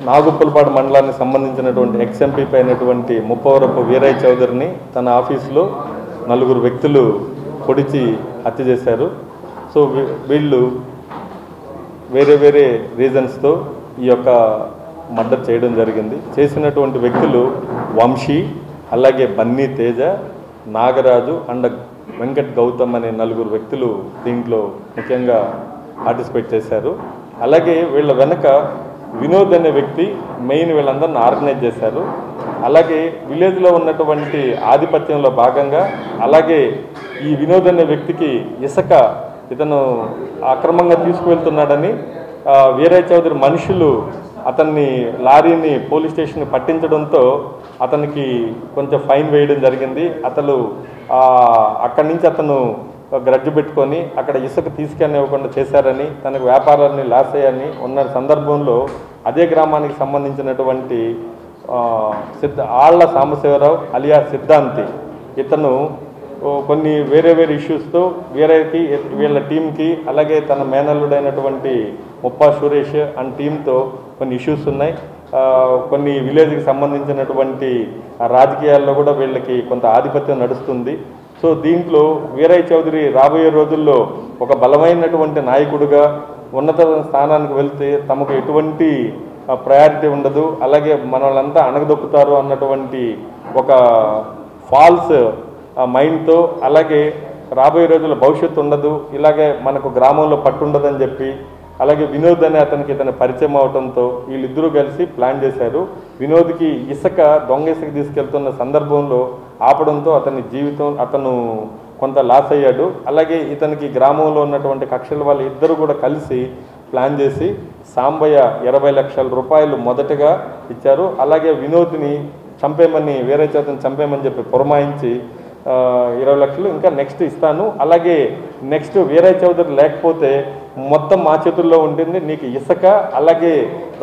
నాగుప్పలపాడు మండలానికి సంబంధించినటువంటి ఎక్స్ఎంపీ అయినటువంటి ముప్పవరపు వీరయ్య చౌదరిని తన ఆఫీసులో నలుగురు వ్యక్తులు పొడిచి హత్య చేశారు. సో వీళ్ళు వేరే వేరే రీజన్స్తో ఈ యొక్క మర్డర్ చేయడం జరిగింది. చేసినటువంటి వ్యక్తులు వంశీ, అలాగే బన్నీ తేజ, నాగరాజు అండ్ వెంకట్ గౌతమ్ అనే నలుగురు వ్యక్తులు దీంట్లో ముఖ్యంగా పార్టిసిపేట్ చేశారు. అలాగే వీళ్ళ వెనక వినోద్ అనే వ్యక్తి మెయిన్ వీళ్ళందరిని ఆర్గనైజ్ చేశారు. అలాగే విలేజ్లో ఉన్నటువంటి ఆధిపత్యంలో భాగంగా అలాగే ఈ వినోద్ అనే వ్యక్తికి ఇసుక ఇతను అక్రమంగా తీసుకువెళ్తున్నాడని వీరయ్య చౌదరి మనుషులు అతన్ని లారీని పోలీస్ స్టేషన్కి పట్టించడంతో అతనికి కొంచెం ఫైన్ వేయడం జరిగింది. అక్కడి నుంచి అతను గ్రడ్జు పెట్టుకొని అక్కడ ఇసుక తీసుకెళ్ళనివ్వకుండా చేశారని, తనకు వ్యాపారాన్ని లాస్ అయ్యాయని ఉన్న సందర్భంలో అదే గ్రామానికి సంబంధించినటువంటి ఆళ్ల సాంబశివరావు అలియా సిద్ధాంతి ఇతను కొన్ని వేరే వేరే ఇష్యూస్తో వీరయ్యకి వీళ్ళ టీంకి అలాగే తన మేనల్లుడైనటువంటి ముప్పా సురేష్ అండ్ టీంతో కొన్ని ఇష్యూస్ ఉన్నాయి. కొన్ని విలేజ్కి సంబంధించినటువంటి రాజకీయాల్లో కూడా వీళ్ళకి కొంత ఆధిపత్యం నడుస్తుంది. సో దీంట్లో వీరయ్య చౌదరి రాబోయే రోజుల్లో ఒక బలమైనటువంటి నాయకుడిగా ఉన్నత స్థానానికి వెళ్తే తమకు ఎటువంటి ప్రయారిటీ ఉండదు, అలాగే మన వాళ్ళంతా అణగదొక్కుతారు అన్నటువంటి ఒక ఫాల్స్ మైండ్తో, అలాగే రాబోయే రోజుల్లో భవిష్యత్తు ఉండదు, ఇలాగే మనకు గ్రామంలో పట్టుండదని చెప్పి, అలాగే వినోద్ అనే ఇతని పరిచయం అవడంతో వీళ్ళిద్దరూ కలిసి ప్లాన్ చేశారు. వినోద్కి దొంగ ఇసుక తీసుకెళ్తున్న సందర్భంలో ఆపడంతో అతను కొంత లాస్ అయ్యాడు. అలాగే ఇతనికి గ్రామంలో ఉన్నటువంటి కక్షల వాళ్ళు ఇద్దరు కూడా కలిసి ప్లాన్ చేసి సాంబయ్య 20 లక్షల రూపాయలు మొదటగా ఇచ్చారు. అలాగే వినోద్ని చంపేమని వీరయ్య చౌదరిని చంపేమని చెప్పి పురమాయించి 20 లక్షలు ఇంకా నెక్స్ట్ ఇస్తాను, అలాగే నెక్స్ట్ వీరయ్య చౌదరి లేకపోతే మొత్తం మా చేతుల్లో ఉంటుంది, నీకు ఇసుక అలాగే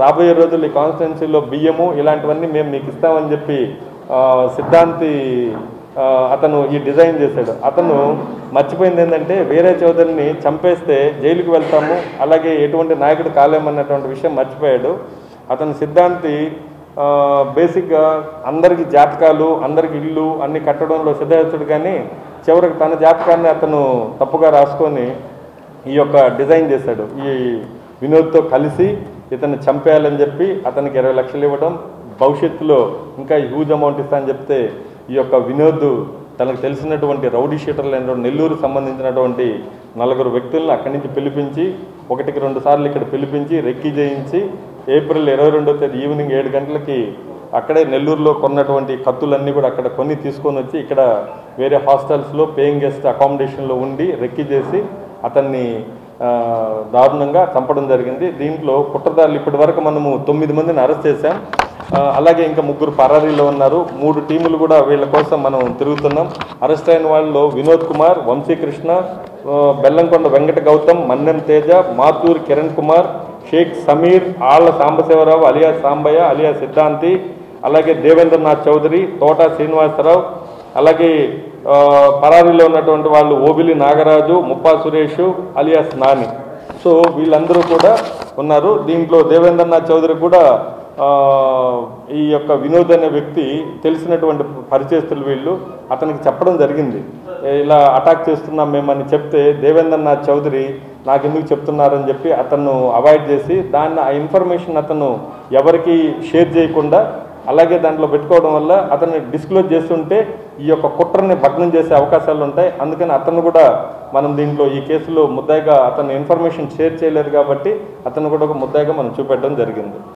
రాబోయే రోజుల్లో ఈ కాన్స్టిట్యున్సీలో బియ్యము ఇలాంటివన్నీ మేము నీకు ఇస్తామని చెప్పి సిద్ధాంతి అతను ఈ డిజైన్ చేశాడు. అతను మర్చిపోయింది ఏంటంటే వీరయ్య చౌదరిని చంపేస్తే జైలుకి వెళ్తాము, అలాగే ఎటువంటి నాయకుడు కాలేమన్నటువంటి విషయం మర్చిపోయాడు. అతను సిద్ధాంతి బేసిక్గా అందరికి జాతకాలు అందరికి ఇల్లు అన్ని కట్టడంలో సిద్ధహస్తుడు, కానీ చివరికి తన జాతకాన్ని అతను తప్పుగా రాసుకొని ఈ యొక్క డిజైన్ చేశాడు. ఈ వినోద్తో కలిసి ఇతన్ని చంపేయాలని చెప్పి అతనికి 20 లక్షలు ఇవ్వడం, భవిష్యత్తులో ఇంకా హ్యూజ్ అమౌంట్ ఇస్తా అని చెప్తే ఈ యొక్క వినోద్ తనకు తెలిసినటువంటి రౌడీ షీటర్లు నెల్లూరు సంబంధించినటువంటి 4 వ్యక్తులను అక్కడి నుంచి పిలిపించి 1-2 సార్లు ఇక్కడ పిలిపించి రెక్కీ చేయించి ఏప్రిల్ 22వ తేదీ ఈవినింగ్ 7 గంటలకి అక్కడే నెల్లూరులో కొన్నటువంటి కత్తులన్నీ కూడా అక్కడ కొన్ని తీసుకొని వచ్చి ఇక్కడ వేరే హాస్టల్స్లో పేయింగ్ గెస్ట్ అకామిడేషన్లో ఉండి రెక్కీ చేసి అతన్ని దారుణంగా చంపడం జరిగింది. దీంట్లో కుట్రదారులు ఇప్పటి వరకు మనము 9 మందిని అరెస్ట్ చేశాం. అలాగే ఇంకా 3 పరారీలో ఉన్నారు. 3 టీములు కూడా వీళ్ళ కోసం మనం తిరుగుతున్నాం. అరెస్ట్ అయిన వాళ్ళలో వినోద్ కుమార్, వంశీకృష్ణ, బెల్లంకొండ వెంకట గౌతమ్, మన్నెం తేజ, మాతూర్ కిరణ్ కుమార్, షేక్ సమీర్, ఆళ్ల సాంబశివరావు అలియా సాంబయ్య అలియా సిద్ధాంతి, అలాగే దేవేంద్రనాథ్ చౌదరి, తోట శ్రీనివాసరావు, అలాగే పరారీలో ఉన్నటువంటి వాళ్ళు ఓబిలి నాగరాజు, ముప్పా సురేష్ అలియాస్ నాని. సో వీళ్ళందరూ కూడా ఉన్నారు. దీంట్లో దేవేంద్రనాథ్ చౌదరి కూడా ఈ యొక్క వినోద్ అనే వ్యక్తి తెలిసినటువంటి పరిచయస్తులు వీళ్ళు అతనికి చెప్పడం జరిగింది, ఇలా అటాక్ చేస్తున్నాం మేమని చెప్తే దేవేంద్రనాథ్ చౌదరి నాకు ఎందుకు చెప్తున్నారని చెప్పి అతను అవాయిడ్ చేసి ఆ ఇన్ఫర్మేషన్ అతను ఎవరికి షేర్ చేయకుండా అలాగే దాంట్లో పెట్టుకోవడం వల్ల అతన్ని డిస్క్లోజ్ చేస్తుంటే ఈ యొక్క కుట్రని భగ్నం చేసే అవకాశాలు ఉంటాయి. అందుకని అతను కూడా మనం దీంట్లో ఈ కేసులో ముద్దాయిగా అతను ఇన్ఫర్మేషన్ షేర్ చేయలేదు కాబట్టి అతను కూడా ఒక ముద్దాయిగా మనం చూపెట్టడం జరిగింది.